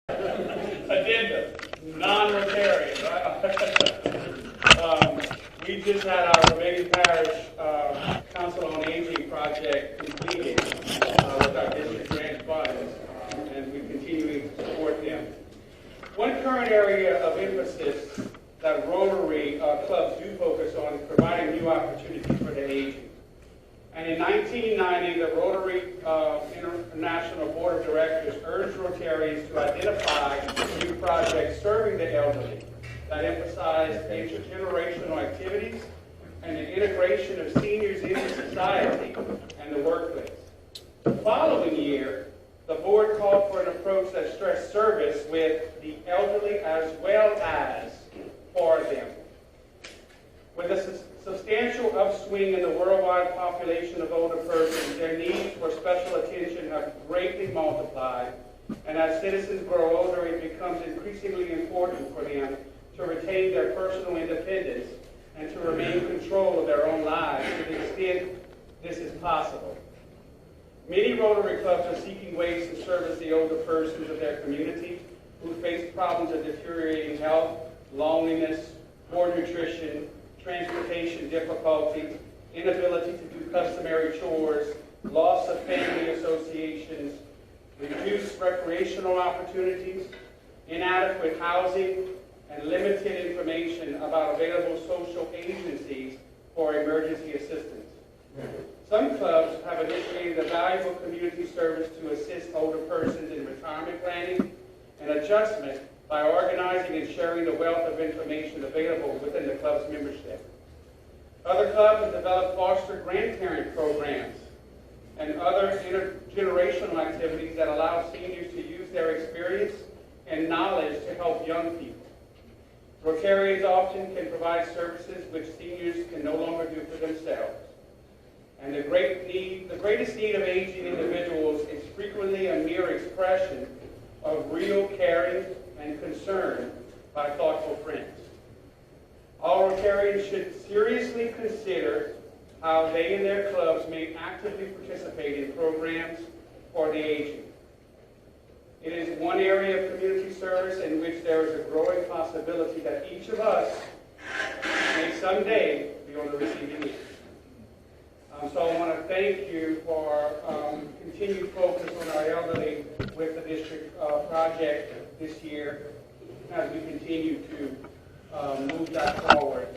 Agenda, non-Rotarian. We just had our remaining parish Council on Aging project completed with our district grant funds, and we're continuing to support them. One current area of emphasis that Rotary clubs do focus on is providing new opportunities for the aging. And in 1990, the Rotary International Board of Directors urged Rotarians to identify new projects serving the elderly that emphasize intergenerational activities and the integration of seniors into society and the workplace. The following year, the board called for an approach that stressed service with the elderly as well as for them. With a substantial upswing in the worldwide population of older persons, their needs for special attention have greatly multiplied, and as citizens grow older, it becomes increasingly important for them to retain their personal independence and to remain in control of their own lives to the extent this is possible. Many Rotary clubs are seeking ways to service the older persons of their community who face problems of deteriorating health, loneliness, poor nutrition, transportation difficulties, inability to do customary chores, loss of family associations, reduced recreational opportunities, inadequate housing, and limited information about available social agencies for emergency assistance. Some clubs have initiated a valuable community service to assist older persons in retirement planning and adjustment by organizing and sharing the wealth of information available within the club's membership. Other clubs have developed foster grandparent programs and other intergenerational activities that allow seniors to use their experience and knowledge to help young people. Rotarians often can provide services which seniors can no longer do for themselves. And the greatest need of aging individuals is frequently a mere expression of real caring and concern by thoughtful friends. All Rotarians should seriously consider how they and their clubs may actively participate in programs for the aging. It is one area of community service in which there is a growing possibility that each of us may someday be on the receiving end. So I want to thank you for continued focus on our elderly with the district project this year as we continue to move that forward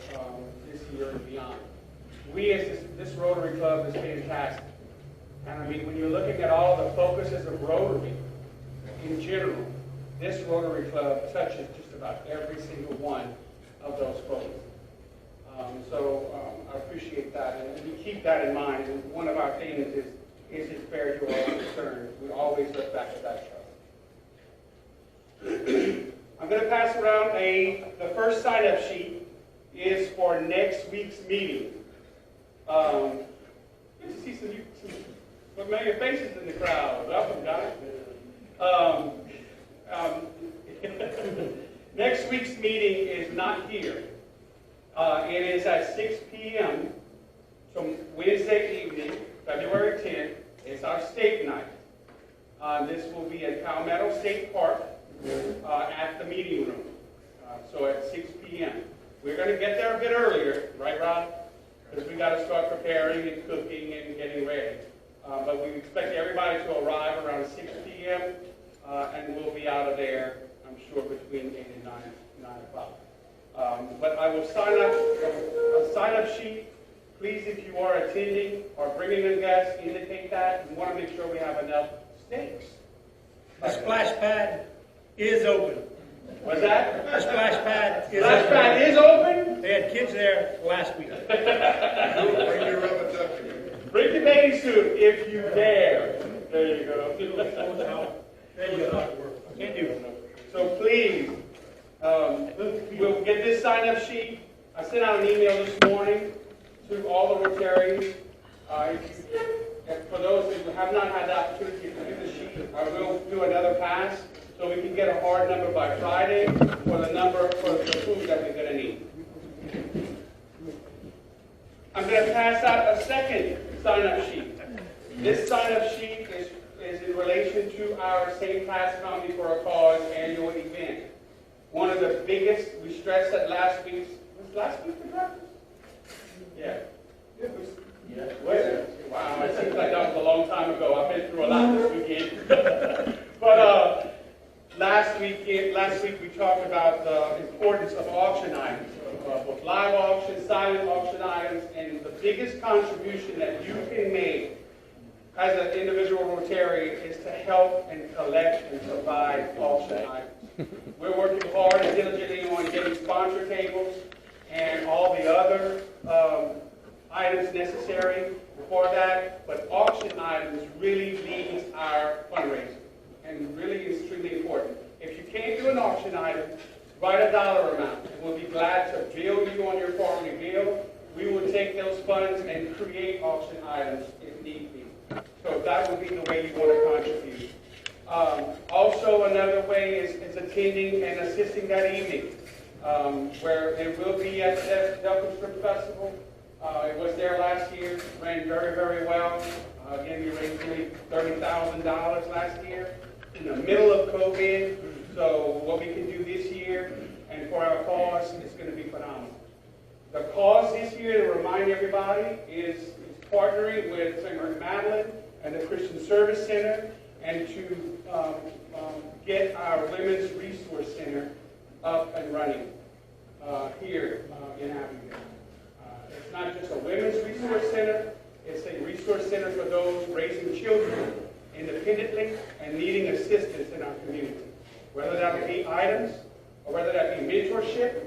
this year and beyond. We as this Rotary Club is fantastic. And I mean, when you're looking at all the focuses of Rotary in general, this Rotary Club touches just about every single one of those focuses. I appreciate that, and we keep that in mind. And one of our things is it fair to our concerns? We always look back at that trust. I'm going to pass around the first sign-up sheet is for next week's meeting. Good to see some familiar faces in the crowd. Welcome, guys. Next week's meeting is not here. It is at 6 p.m. So Wednesday evening, February 10th. It's our state night. This will be at Palmetto State Park at the meeting room. So at 6 p.m. We're going to get there a bit earlier, right, Rob? Because we got to start preparing and cooking and getting ready. But we expect everybody to arrive around 6 p.m. And we'll be out of there, I'm sure, between 8 and 9 o'clock. But I will sign up a sign-up sheet. Please, if you are attending or bringing a guest, indicate that. We want to make sure we have enough steaks. The splash pad is open. What's that? The splash pad is splash open. Pad is open? They had kids there last week. Bring your rubber ducky. Bring your bathing suit if you dare. There you go. There you go. Can't do it. So please, we'll get this sign-up sheet. I sent out an email this morning to all the Rotarians. For those who have not had the opportunity to do the sheet, I will do another pass so we can get a hard number by Friday for the number for the food that we're going to need. I'm going to pass out a second sign-up sheet. This sign-up sheet is in relation to our St. Pat's Foundry for a Cause annual event. One of the biggest, we stressed that last week's, was last week the breakfast? Yeah. Wow, it seems like that was a long time ago. I've been through a lot this weekend. But last week we talked about the importance of auction items, both live auction, silent auction items, and the biggest contribution that you can make as an individual Rotarian is to help and collect and provide auction items. We're working hard and diligently on getting sponsor tables and all the other items necessary for that, but auction items really leads our fundraising and really is extremely important. If you can't do an auction item, write a dollar amount, and we'll be glad to bill you on your quarterly bill. We will take those funds and create auction items if need be. So that would be the way you want to contribute. Also, another way is attending and assisting that evening, where it will be at the Delco Strip Festival. It was there last year, ran very, very well. Again, we raised nearly $30,000 last year in the middle of COVID. So what we can do this year and for our cause is going to be phenomenal. The cause this year, to remind everybody, is partnering with St. Mary Magdalene and the Christian Service Center, and to get our Women's Resource Center up and running here in Abigail. It's not just a Women's Resource Center, it's a resource center for those raising children independently and needing assistance in our community. Whether that be items, or whether that be mentorship,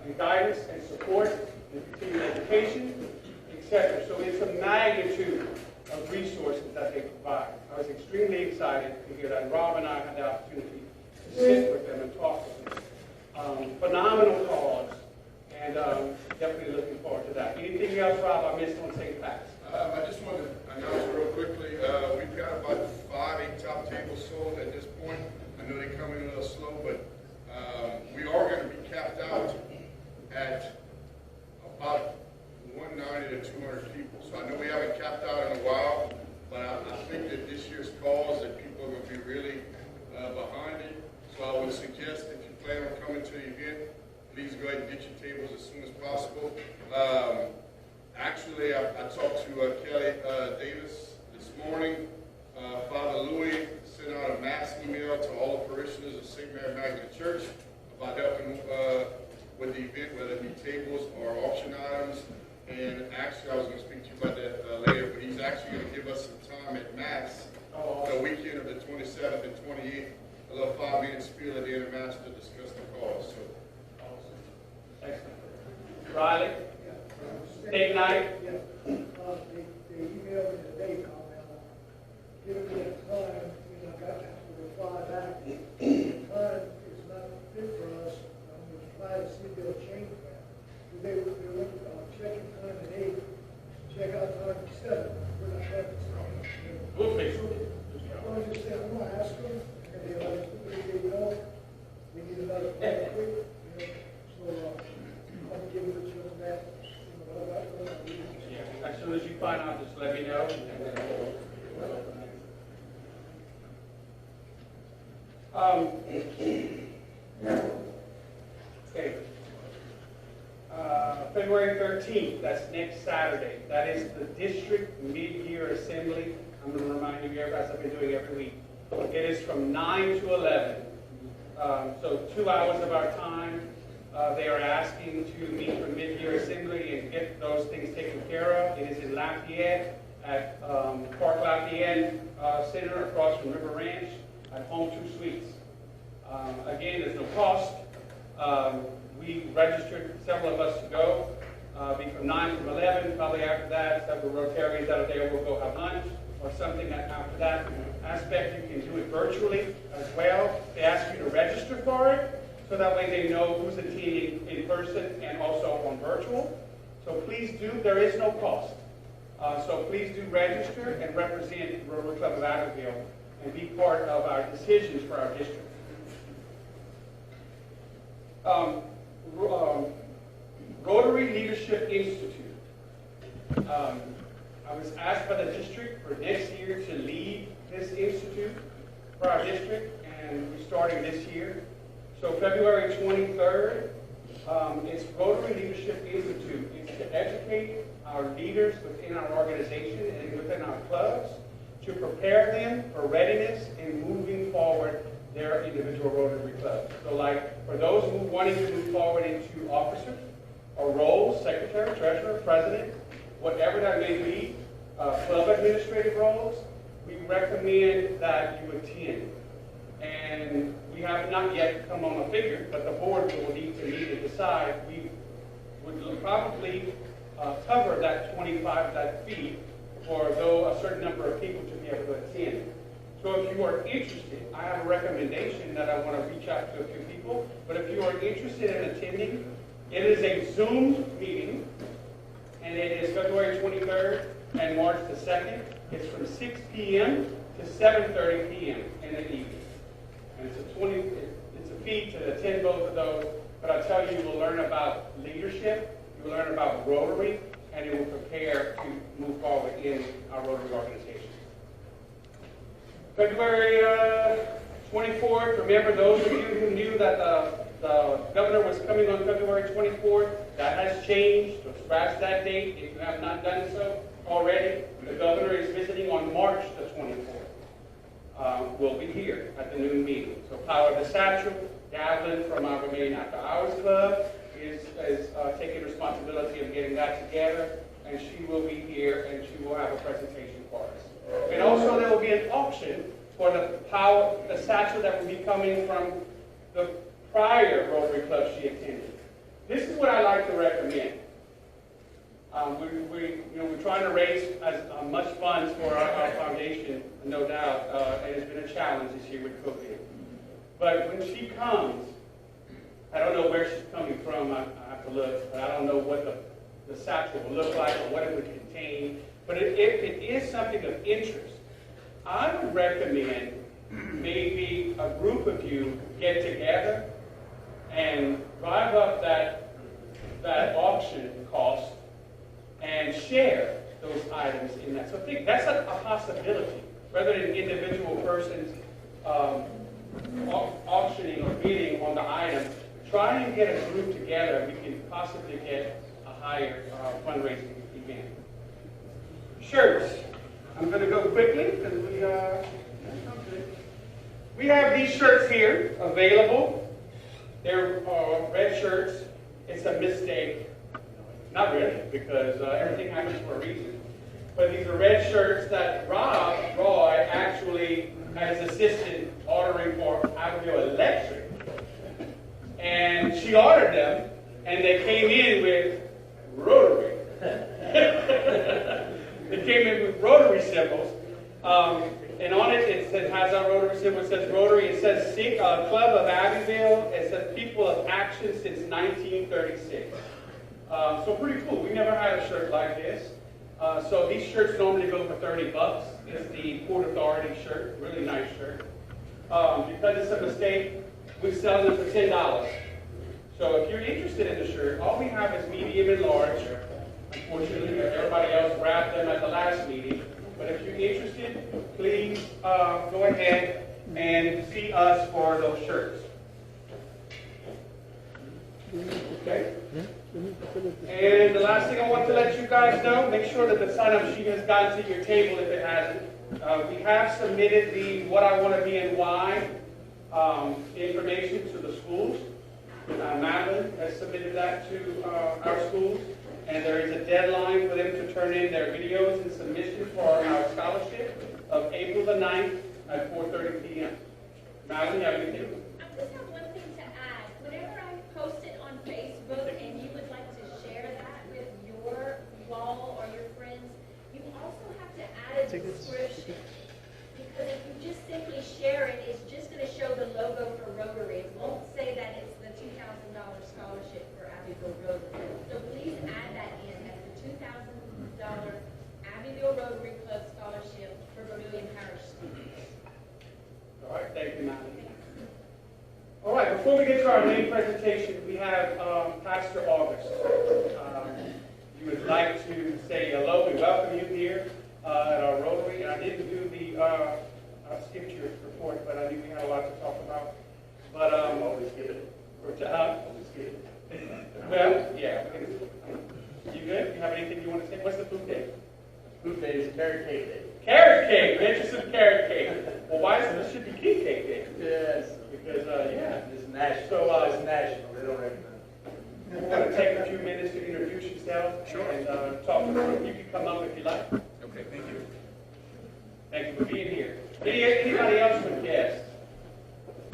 and guidance and support, and continuing education, etc. So it's a magnitude of resources that they provide. I was extremely excited to hear that. And Rob and I had the opportunity to sit with them and talk with them. Phenomenal cause, and definitely looking forward to that. Anything else, Rob, I missed on St. Pat's? I just wanted to announce real quickly, we've got about 5-8 top tables sold at this point. I know they come in a little slow, but we are going to be capped out at about 190 to 200 people. So I know we haven't capped out in a while, but I think that this year's cause that people are going to be really behind it. So I would suggest if you plan on coming to the event, please go ahead and get your tables as soon as possible. Actually, I talked to Kelly Davis this morning. Father Louis sent out a mass email to all the parishioners of St. Mary Magdalene Church about helping with the event, whether it be tables or auction items. And actually, I was going to speak to you about that later, but he's actually going to give us some time at Mass the weekend of the 27th and 28th, a little 5-minute spiel at the end of Mass to discuss the cause. So. Excellent. Riley? Date night? Yeah. They emailed me today, giving me a time, I got to reply back. The time is not fit for us. I'm going to try to see if they'll change that. They were checking time at 8, check out time at 7. We're not having something. We'll fix it. I was just saying, I'm going to ask them, and they know we need another plan quick. So I'm going to give it to them back. As soon as you find out, just let me know. Okay. February 13th, that's next Saturday. That is the district mid-year assembly. I'm going to remind you here, as I've been doing every week. It is from 9 to 11. So 2 hours of our time. They are asking to meet for mid-year assembly and get those things taken care of. It is in Lafayette at Park Lafayette Center across from River Ranch at Home 2 Suites. Again, there's no cost. We registered several of us to go. Be from 9 to 11. Probably after that, several Rotarians out there will go have lunch or something after that aspect. You can do it virtually as well. They ask you to register for it, so that way they know who's attending in person and also on virtual. So please do, there is no cost. So please do register and represent Rotary Club of Abbeville and be part of our decisions for our district. Rotary Leadership Institute. I was asked by the district for next year to lead this institute for our district, and we're starting this year. So February 23rd, it's Rotary Leadership Institute. It's to educate our leaders within our organization and within our clubs to prepare them for readiness in moving forward their individual Rotary clubs. So like for those who wanting to move forward into officers or roles, secretary, treasurer, president, whatever that may be, club administrative roles, we recommend that you attend. And we have not yet come on a figure, but the board will need to decide. We would probably cover that that fee for a certain number of people to be able to attend. So if you are interested, I have a recommendation that I want to reach out to a few people, but if you are interested in attending, it is a Zoom meeting, and it is February 23rd and March the 2nd. It's from 6 p.m. to 7:30 p.m. in the evening. And it's a fee to attend both of those, but I tell you, you will learn about leadership, you will learn about Rotary, and it will prepare to move forward in our Rotary organization. February 24th, remember those of you who knew that the governor was coming on February 24th, that has changed, so scratch that date if you have not done so already. The governor is visiting on March the 24th. We'll be here at the noon meeting. So Power of the Satchel, Gavlin from our Remain After Hours Club is taking responsibility of getting that together, and she will be here and she will have a presentation for us. And also there will be an auction for the satchel that will be coming from the prior Rotary Club she attended. This is what I like to recommend. We're trying to raise as much funds for our foundation, no doubt, and it's been a challenge this year with COVID. But when she comes, I don't know where she's coming from, I have to look, but I don't know what the satchel will look like or what it would contain. But if it is something of interest, I would recommend maybe a group of you get together and drive up that auction cost and share those items in that. So think that's a possibility, rather than individual persons auctioning or bidding on the item. Try and get a group together. We can possibly get a higher fundraising event. Shirts. I'm going to go quickly because we have these shirts here available. They're red shirts. It's a mistake. Not really, because everything happens for a reason. But these are red shirts that Roy actually has assisted ordering for Abigail Electric. And she ordered them, and they came in with Rotary. They came in with Rotary symbols. And on it has our Rotary symbol. It says Rotary. It says Club of Abbeville. It says People of Action since 1936. So pretty cool. We never had a shirt like this. So these shirts normally go for $30. It's the Port Authority shirt. Really nice shirt. Because it's a mistake, we're selling them for $10. So if you're interested in the shirt, all we have is medium and large. Unfortunately, everybody else grabbed them at the last meeting. But if you're interested, please go ahead and see us for those shirts. Okay? And the last thing I want to let you guys know, make sure that the sign-up sheet has gotten to your table if it hasn't. We have submitted the What I Want to Be and Why information to the schools. Madeline has submitted that to our schools. And there is a deadline for them to turn in their videos and submissions for our scholarship of April the 9th at 4:30 p.m. Madeline, you have anything? I just have one thing to add. Whenever I post it on Facebook and you would like to share that with your wall or your friends, you also have to add a description. Because if you just simply share it, it's just going to show the logo for Rotary. It won't say that it's the $2,000 scholarship for Abbeville Rotary. So please add that in as the $2,000 Abbeville Rotary Club scholarship for Vermilion Parish students. All right, thank you, Madeline. All right, before we get to our main presentation, we have Pastor August. You would like to say hello. We welcome you here at our Rotary. And I didn't do the want to say? What's the food day? Food day is carrot cake day. Carrot cake. Mention some carrot cake. Well, why is it? This should be king cake day. Yes. Because, yeah. It's national. So, It's national. They don't recognize we want to take a few minutes to introduce yourself. Sure. And talk to them. You can come up if you like. Okay, thank you. Thank you for being here. Anybody else with guests?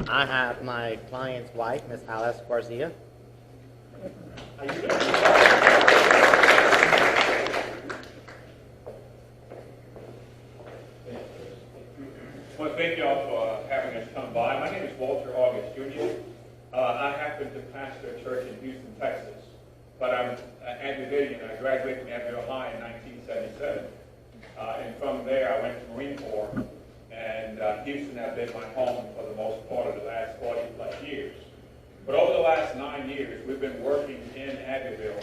I have my client's wife, Miss Alice Garcia. How you doing? Well, thank y'all for having us come by. My name is Walter August Jr. I happen to pastor a church in Houston, Texas, but I'm an Adventist. I graduated from Adventist High in 1977, and from there I went to Marine Corps, and Houston has been my home for the most part of the last 40 plus years. But over the last 9 years, we've been working in Abbeville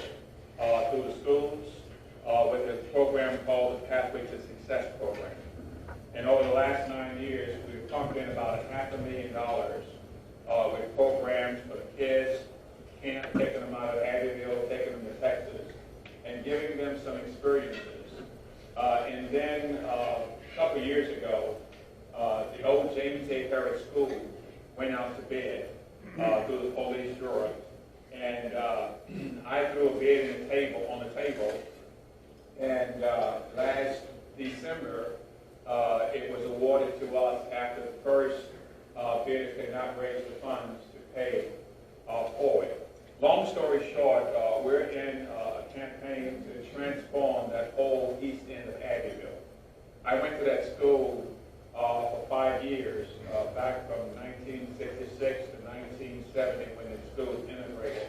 through the schools with a program called the Pathway to Success program. And over the last 9 years, we've pumped in about $500,000 with programs for the kids, camp, taking them out of Abbeville, taking them to Texas, and giving them some experiences. And then a couple years ago, the old James A. Harris School went out to bid through the police bureau. And I threw a bid on the table. And last December, it was awarded to us after the first bidders could not raise the funds to pay for it. Long story short, we're in a campaign to transform that whole east end of Abbeville. I went to that school for 5 years, back from 1966 to 1970 when the school was integrated.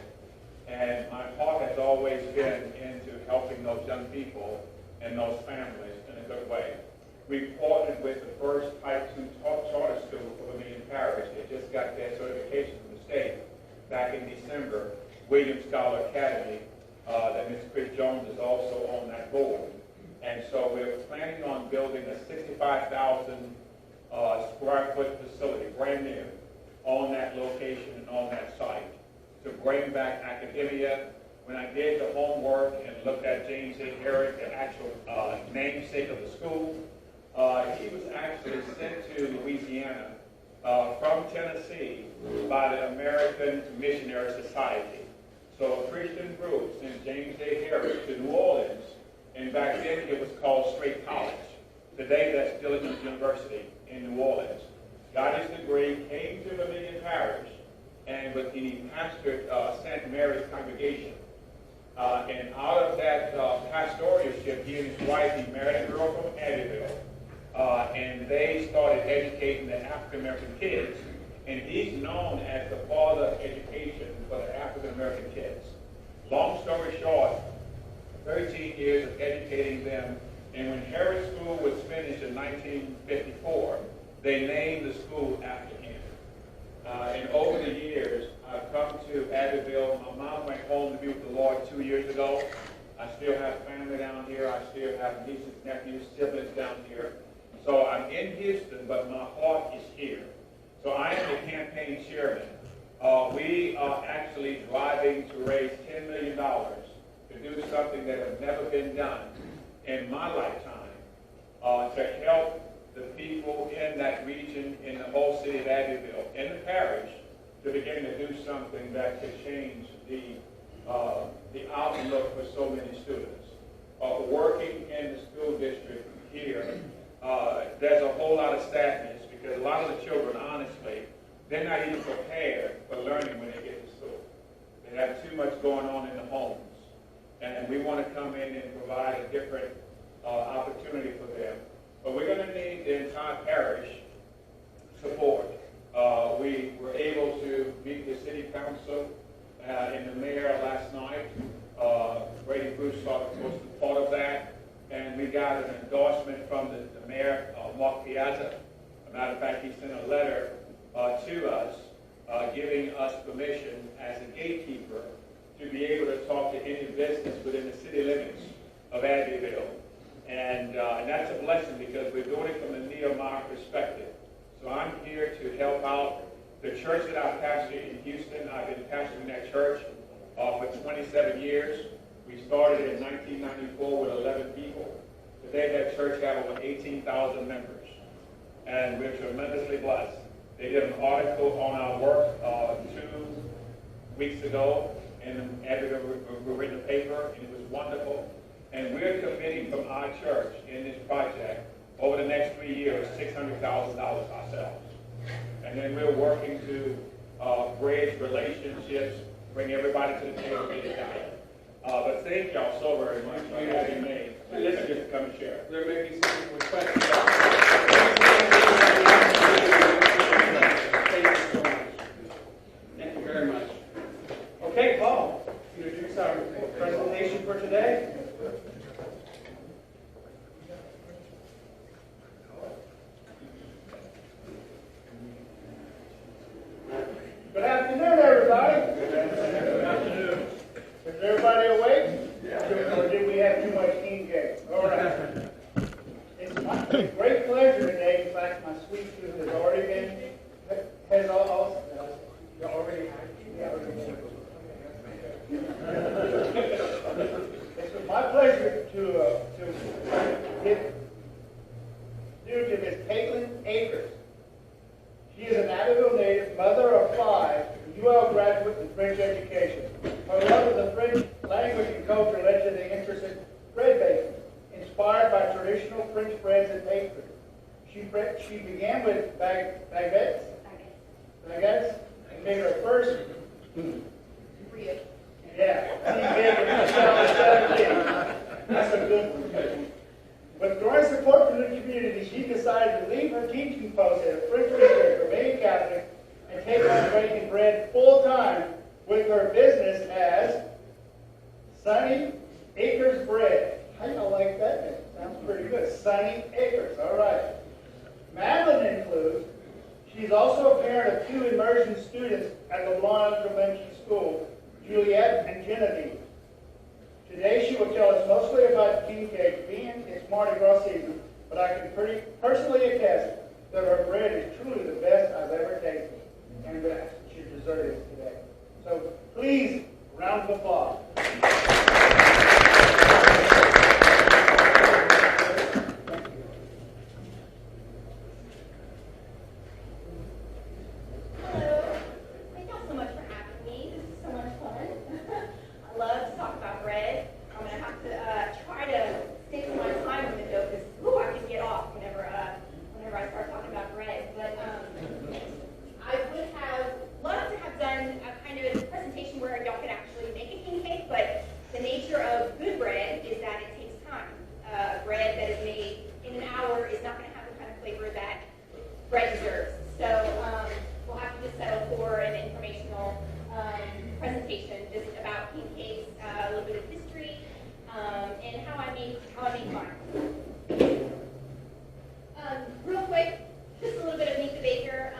And my heart has always been into helping those young people and those families in a good way. We partnered with the first Type 2 charter school for Vermilion Parish. They just got their certification from the state back in December, Williams Scholar Academy, that Ms. Chris Jones is also on that board. And so we're planning on building a 65,000 square foot facility, brand new, on that location and on that site to bring back academia. When I did the homework and looked at James A. Harris, the actual namesake of the school, he was actually sent to Louisiana from Tennessee by the American Missionary Society. So a Christian group sent James A. Harris to New Orleans, and back then it was called Straight College. Today that's Dillon University in New Orleans. Got his degree, came to Vermilion Parish, and with the pastored St. Mary's congregation. And out of that pastoralship, he and his wife, he married a girl from Abbeville. And they started educating the African American kids. And he's known as the father of education for the African American kids. Long story short, 13 years of educating them. And when Harris School was finished in 1954, they named the school after him. And over the years, I've come to Abbeville. My mom went home to be with the Lord 2 years ago. I still have family down here. I still have nieces, nephews, siblings down here. So I'm in Houston, but my heart is here. So I am the campaign chairman. We are actually driving to raise $10 million to do something that has never been done in my lifetime to help the people in that region, in the whole city of Abbeville, in the parish, to begin to do something that could change the outlook for so many students. Working in the school district here, there's a whole lot of sadness because a lot of the children, honestly, they're not even prepared for learning when they get to school. They have too much going on in the homes. And we want to come in and provide a different opportunity for them. But we're going to need the entire parish support. We were able to meet the city council and the mayor last night. Brady Bruce was part of that. And we got an endorsement from the mayor, Mark Piazza. As a matter of fact, he sent a letter to us giving us permission as a gatekeeper to be able to talk to any business within the city limits of Abbeville. And that's a blessing because we're doing it from the Nehemiah perspective. So I'm here to help out the church that I pastor in Houston. I've been pastoring that church for 27 years. We started in 1994 with 11 people. Today that church has over 18,000 members, and we're tremendously blessed. They did an article on our work 2 weeks ago, and we read the paper, and it was wonderful. And we're committing from our church in this project over the next 3 years, $600,000 ourselves. And then we're working to bridge relationships, bring everybody to the table, get it done. But thank y'all so very much for having me and just to come and share. There may be some people with questions. Thank you so much. Thank you very much. Okay, Paul, introduce our presentation for today. Good afternoon, everybody. Good afternoon. Is everybody awake? Yeah. Or did we have too much king cake? All right. It's my great pleasure today. In fact, my sweet tooth has already been, It's my pleasure to give due to Miss Kaylan Akers. She is an Abbeville native, mother of 5, UL graduate in French education. Her love of the French language and culture led to the interest in bread baking, inspired by traditional French breads and pastries. She began with baguettes, and made her first. Yeah, she made it 17. That's a good one. But drawing support from the community, she decided to leave her teaching post at a French teacher, remain Catholic, and take on baking bread full-time with her business as Sunny Akers Bread. How do y'all like that name? Sounds pretty good. Sunny Akers, all right. Madeline includes, she's also a parent of 2 immersion students at LeBlanc Elementary School, Juliet and Genevieve. Today she will tell us mostly about king cake, being it's Mardi Gras season, but I can personally attest that her bread is truly the best I've ever tasted, and that she deserves it today. So please, round of applause. Hello. Thank y'all so much for having me. This is so much fun. I love to talk about bread. I'm going to have to try to stick to my time window because I can get off whenever I start talking about bread. But I would have loved to have done a kind of presentation where y'all could actually make a king cake, but the nature of good bread is that it takes time. Bread that is made in an hour is not going to have the kind of flavor that bread deserves. So we'll have to just settle for an informational presentation just about king cakes, a little bit of history, and how I make mine. Real quick, just a little bit of Meet the Baker.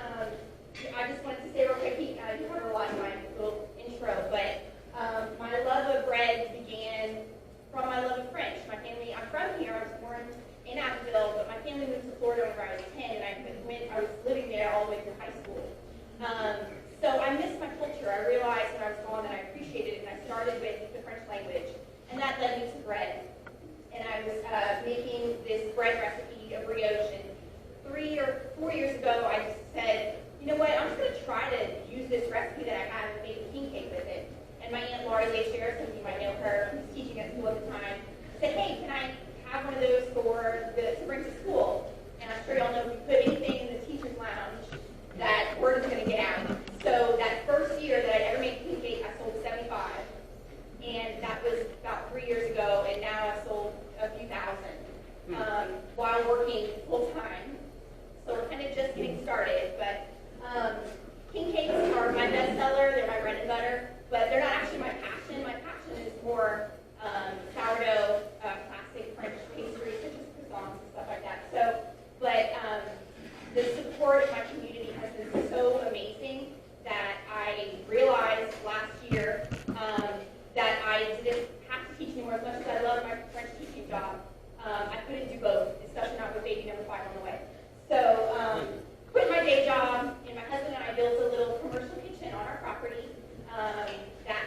I just wanted to say real quick, you heard a lot in my little intro, but my love of bread began from my love of French. My family, I'm from here, I was born in Abbeville, but my family moved to Florida whenever I was 10, and I was living there all the way through high school. So I missed my culture. I realized when I was gone that I appreciated it, and I started with the French language, and that led me to bread. And I was making this bread recipe, a brioche, and 3 or 4 years ago, I just said, you know what, I'm just going to try to use this recipe that I have and make a king cake with it. And my Aunt Laurie Share, some of you might know her, who was teaching at school at the time, said, hey, can I have one of those to bring to school? And I'm sure y'all know if you put anything in the teacher's lounge, that word is going to get out. So that first year that I ever made a king cake, I sold 75. And that was about 3 years ago, and now I've sold a few thousand while working full-time. So we're kind of just getting started, but king cakes are my bestseller. They're my bread and butter, but they're not actually my passion. My passion is more sourdough, classic French pastries, such as croissants and stuff like that. So, but the support of my community has been so amazing that I realized last year that I didn't have to teach anymore as much as I love my French teaching job. I couldn't do both, especially not with baby number 5 on the way. So, quit my day job, and my husband and I built a little commercial kitchen on our property that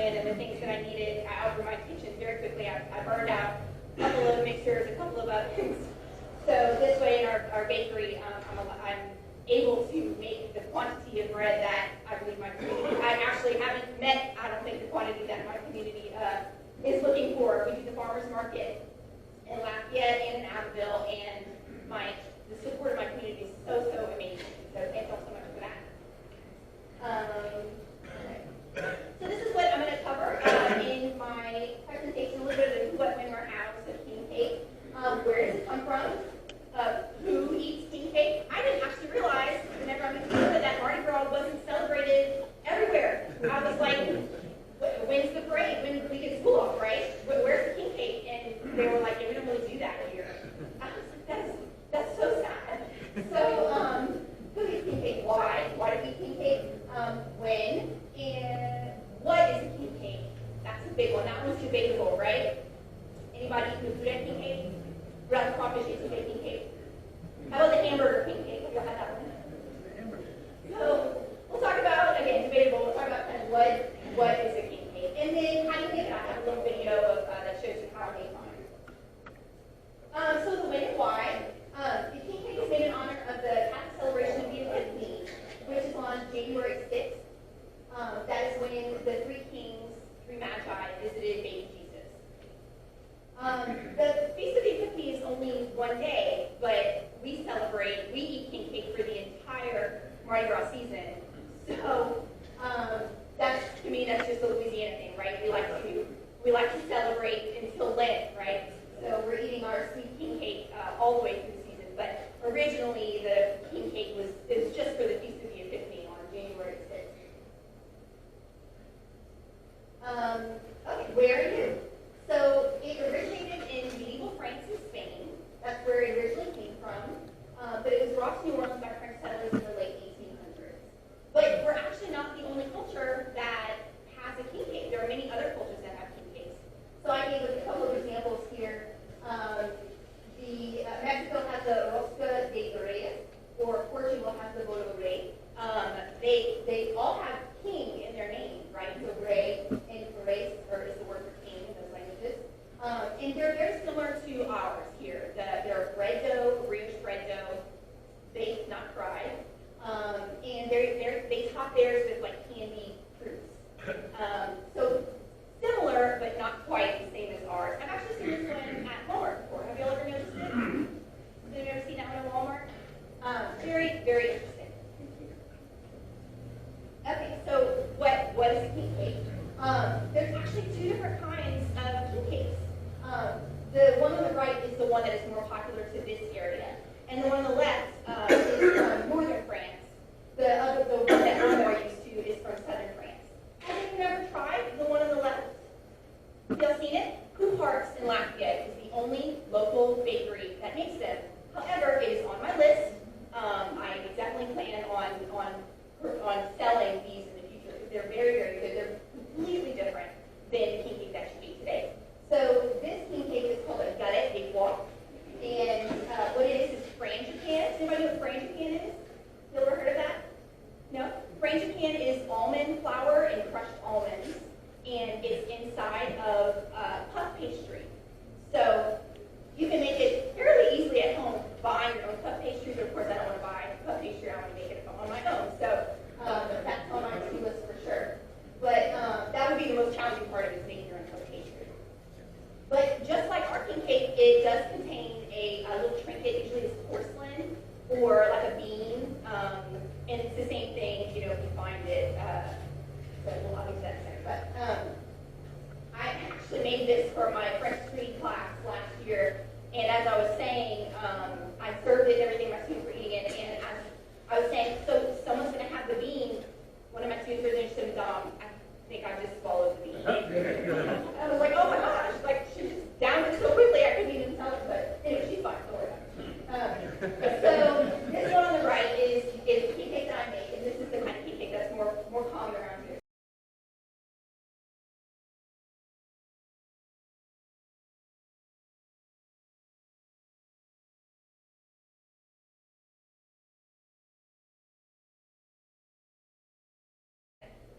in and the things that I needed out of my kitchen very quickly. I burned out a couple of mixers, a couple of ovens. So this way in our bakery, I'm able to make the quantity of bread that I believe my community, I actually haven't met, I don't think, the quantity that my community is looking for. We do the farmer's market in Lafayette and in Abbeville, and the support of my community is so amazing. So thank you all so much for that. Okay. So this is what I'm going to cover in my presentation, a little bit of what, when, where, how, so king cake. Where does it come from? Who eats king cake? I didn't actually realize, whenever I went to Florida, that Mardi Gras wasn't celebrated everywhere. I was like, when's the parade? When do we get school off, right? Where's the king cake? And they were like, yeah, we don't really do that here. I was like, that's so sad. So, who eats king cake? Why? Why do we eat king cake? When? And what is a king cake? That's a big one. That one's debatable, right? Anybody eat the food at king cake? What about the crawfish king cake? How about the hamburger king cake? Have you had that one? So we'll talk about, again, debatable. We'll talk about kind of what is a king cake, and then how you make it. I have a little video that shows you how to make one. So the when and why. The king cake is made in honor of the Catholic celebration of the Epiphany, which is on January 6th. That is when the three kings, three magi, visited baby Jesus. The Feast of the Epiphany is only one day, but we eat king cake for the entire Mardi Gras season. So to me, that's just a Louisiana thing, right? We like to celebrate until Lent, right? So we're eating our sweet king cake all the way through the season. But originally, the king cake was just for the Feast of the Epiphany on January 6th. Okay, where again? So it originated in medieval France and Spain. That's where it originally came from. But it was brought to New Orleans by French settlers in the late 1800s. But we're actually not the only culture that has a king cake. There are many other cultures that have king cakes. So I gave a couple of examples here. Mexico has the rosca de reyes, or Portugal has the bolo rey. They all have king in their name, right? So rey and reyes is the word for king in those languages. And they're very similar to ours here. They're bread dough, brioche bread dough, baked, not fried. And they top theirs with like candy fruits. So similar, but not quite the same as ours. I've actually seen this one at Walmart before. Have you all ever noticed it? Have you ever seen that one at Walmart? Very, very interesting. Okay, so what is a king cake? There's actually two different kinds of king cakes. The one on the right is the one that is more popular to this area, and the one on the left is from northern France. The one that I'm more used to is from southern France. Have you ever tried the one on the left? Have y'all seen it? Coupart's in Lafayette is the only local bakery that makes them. However, it is on my list. I definitely plan on selling these in the future because they're very, very good. They're completely different than the king cake that you eat today. So this king cake is called a galette de bois, and what it is frangipan. Does anybody know what frangipan is? You ever heard of that? No? Frangipan is almond flour and crushed almonds, and it's inside of puff pastry. So you can make it fairly easily at home, buying your own puff pastries. Of course, I don't want to buy puff pastry. I want to make it on my own. So that's on my to-do list for sure. But that would be the most challenging part of it, is making your own puff pastry. But just like our king cake, it does contain a little trinket. Usually it's porcelain or like a bean. And it's the same thing, if you find it. So I'll leave that there. But I actually made this for my French 3 class last year. And as I was saying, I served it and everything. My students were eating it. And as I was saying, so someone's going to have the bean. One of my students was interested in I think I just swallowed the bean. I was like, oh my gosh, like she just downed it so quickly I couldn't even tell it. But anyway, she's fine. Don't worry about it. So this one on the right is the king cake that I make, and this is the kind of king cake that's more common around here.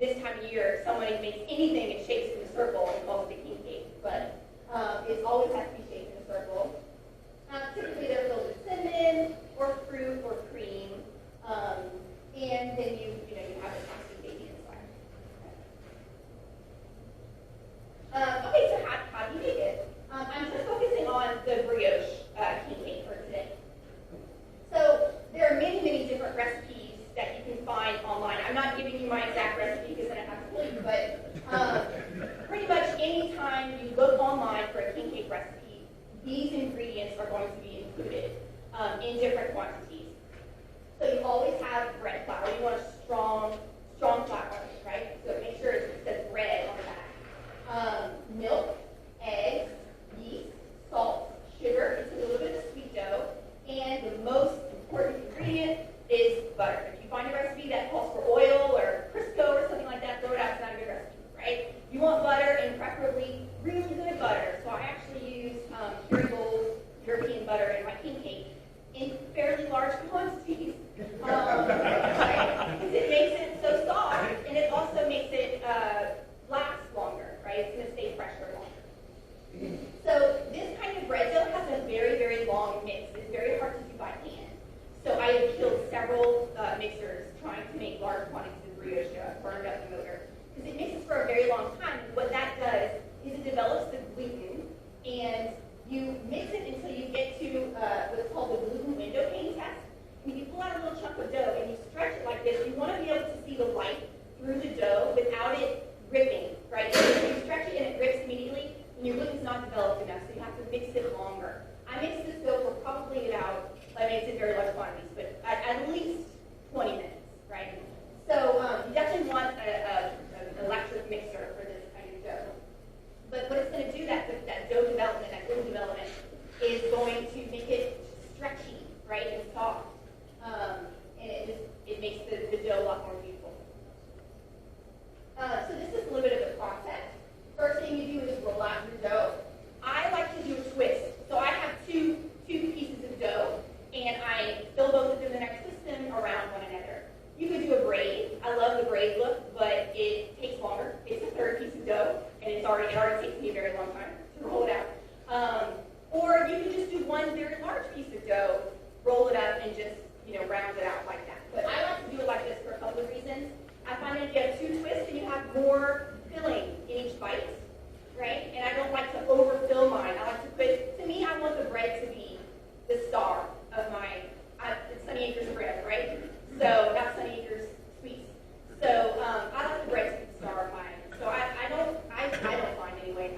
this time of year, somebody makes anything and shapes in a circle and calls it a king cake. But it always has to be shaped in a circle. Typically they're filled with cinnamon or fruit or cream. And then you have the frosting baby inside. Okay, so how do you make it? I'm just focusing on the brioche king cake for today. So there are many, many different recipes that you can find online. I'm not giving you my exact recipe because then I have to tell you, but pretty much any time you look online for a king cake recipe, these ingredients are going to be included in different quantities. So you always have bread flour. You want a strong flour, right? So make sure it says bread on the back. Milk, eggs, yeast, salt, sugar. It's a little bit of sweet dough. And the most important ingredient is butter. If you find a recipe that calls for oil or Crisco or something like that, throw it out. It's not a good recipe, right? You want butter, and preferably really good butter. So I actually use Kerrygold European butter in my king cake in fairly large quantities. Right? Because it makes it so soft, and it also makes it last longer, right? It's going to stay fresh for longer. So this kind of bread dough has a very, very long mix. It's very hard to do by hand. So I have killed several mixers trying to make large quantities of brioche dough, burned up the motor. Because it mixes for a very long time. What that does is it develops the gluten, and you mix it until you get to what's called the gluten window pane test. And if you pull out a little chunk of dough and you stretch it like this, you want to be able to see the light through the dough without it ripping, right? So if you stretch it and it rips immediately, then your gluten's not developed enough, so you have to mix it longer. I mixed this dough for probably about, I mixed it in very large quantities, but at least 20 minutes, right? So you definitely want an electric mixer for this kind of dough. But what it's going to do, that dough development, that gluten development, is going to make it stretchy, right, and soft. And it makes the dough a lot more beautiful. So this is a little bit of the process. First thing you do is roll out your dough. I like to do a twist. So I have two pieces of dough, and I fill both of them in our system around one another. You could do a braid. I love the braid look, but it takes longer. It's a third piece of dough, and it already takes me a very long time to roll it out. Or you can just do one very large piece of dough, roll it up, and just round it out like that. But I like to do it like this for a couple of reasons. I find that if you have two twists, then you have more filling in each bite, right? And I don't like to overfill mine. I like to put, to me, I want the bread to be the star of my, it's Sunny Acres bread, right? So, not Sunny Acres sweets. So, I like the bread to be the star of mine. So I don't find anyway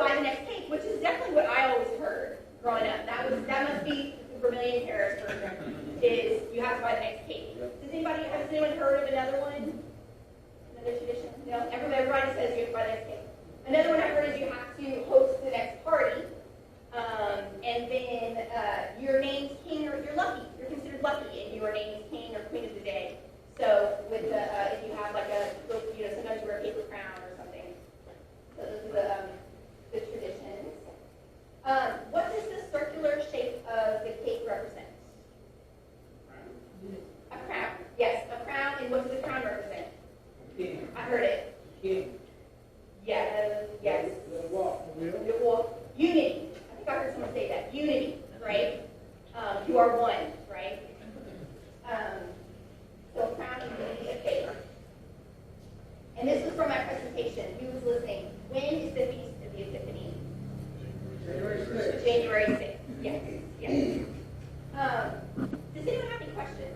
buy the next cake, which is definitely what I always heard growing up. That must be the Vermilion Terrace version, is you have to buy the next cake. Has anyone heard of another one? Another tradition? No? Everybody says you have to buy the next cake. Another one I've heard is you have to host the next party, and then you're named king, or you're lucky. You're considered lucky, and you are named king or queen of the day. So with the, if you have like a, sometimes you wear a paper crown or something. So those are the traditions. What does the circular shape of the cake represent? A crown. Yes, a crown. And what does the crown represent? King. I heard it. King. Yes. Yes. The walk. Well, unity. I think I heard someone say that. Unity, right? You are one, right? So a crown and unity of faith. And this was from my presentation. Who was listening? When is the Feast of the Epiphany? January 6th. January 6th. Yes. Yes. Does anyone have any questions?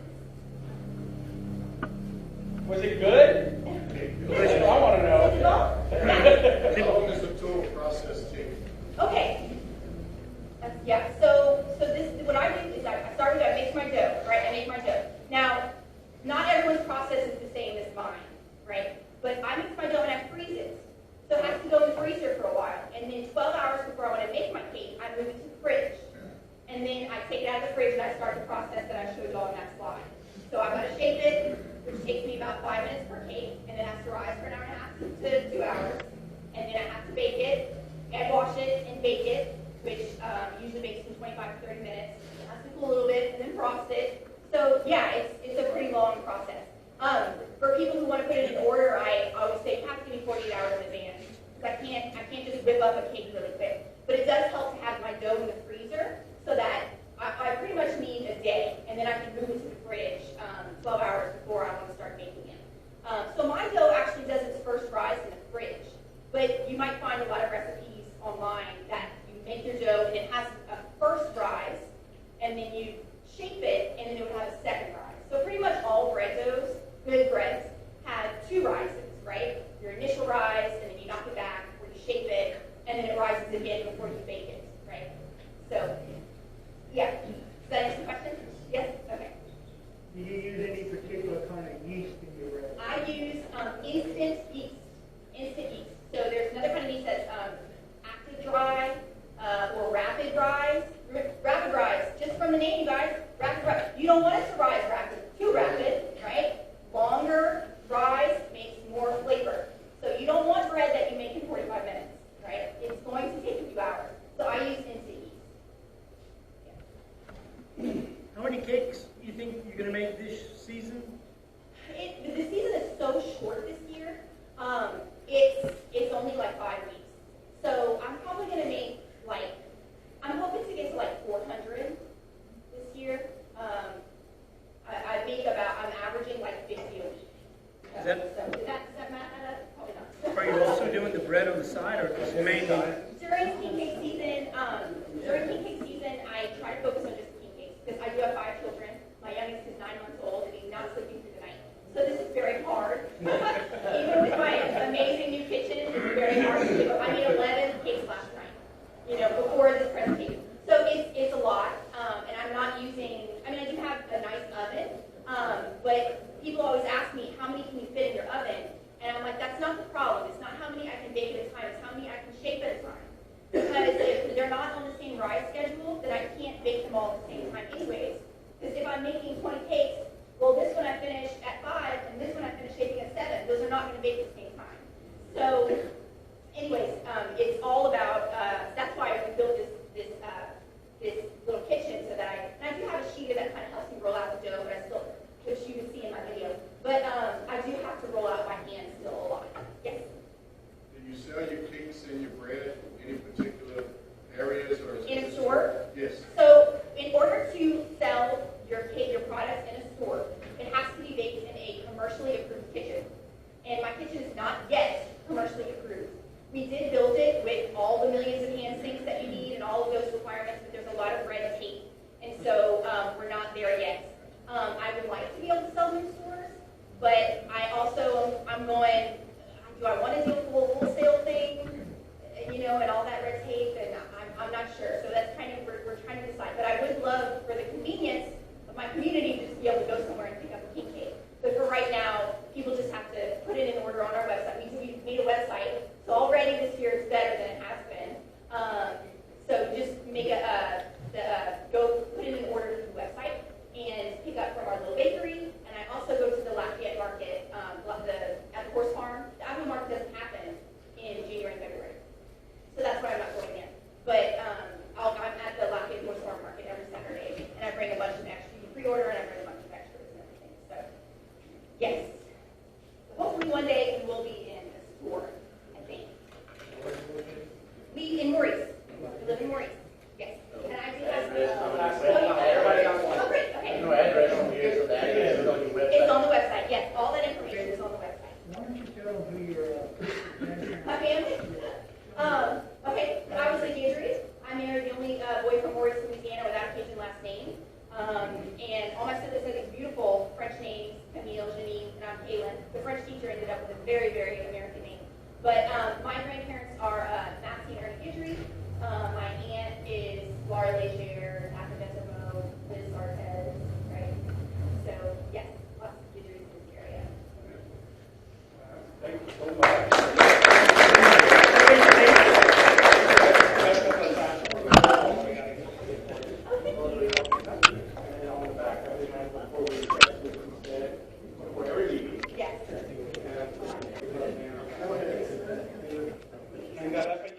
Was it good? That's what I want to Was it know. all? Yeah. How long does the total process take? Okay. Yeah. So what I do is I make my dough, right? I make my dough. Now, not everyone's process is the same as mine, right? But I mix my dough and I freeze it. So it has to go in the freezer for a while. And then 12 hours before I want to make my cake, I move it to the fridge. And then I take it out of the fridge and I start the process that I showed you all in that slide. So I've got to shape it, which takes me about 5 minutes per cake, and it has to rise for an hour and a half to 2 hours. And then I have to bake it, and wash it, and bake it, which usually bakes in 25 to 30 minutes. It has to cool a little bit, and then frost it. So yeah, it's a pretty long process. For people who want to put it in order, I always say you have to give me 48 hours in advance. Because I can't just whip up a cake really quick. But it does help to have my dough in the freezer so that I pretty much need a day, and then I can move it to the fridge 12 hours before I want to start making it. So my dough actually does its first rise in the fridge. But you might find a lot of recipes online that you make your dough and it has a first rise, and then you shape it, and then it would have a second rise. So pretty much all bread doughs, good breads, have 2 rises, right? Your initial rise, and then you knock it back, or you shape it, and then it rises again before you bake it, right? So, yeah. Does that answer the question? Yes? Okay. Do you use any particular kind of yeast in your bread? I use instant yeast. Instant yeast. So there's another kind of yeast that's active dry or rapid rise. Rapid rise, just from the name, guys.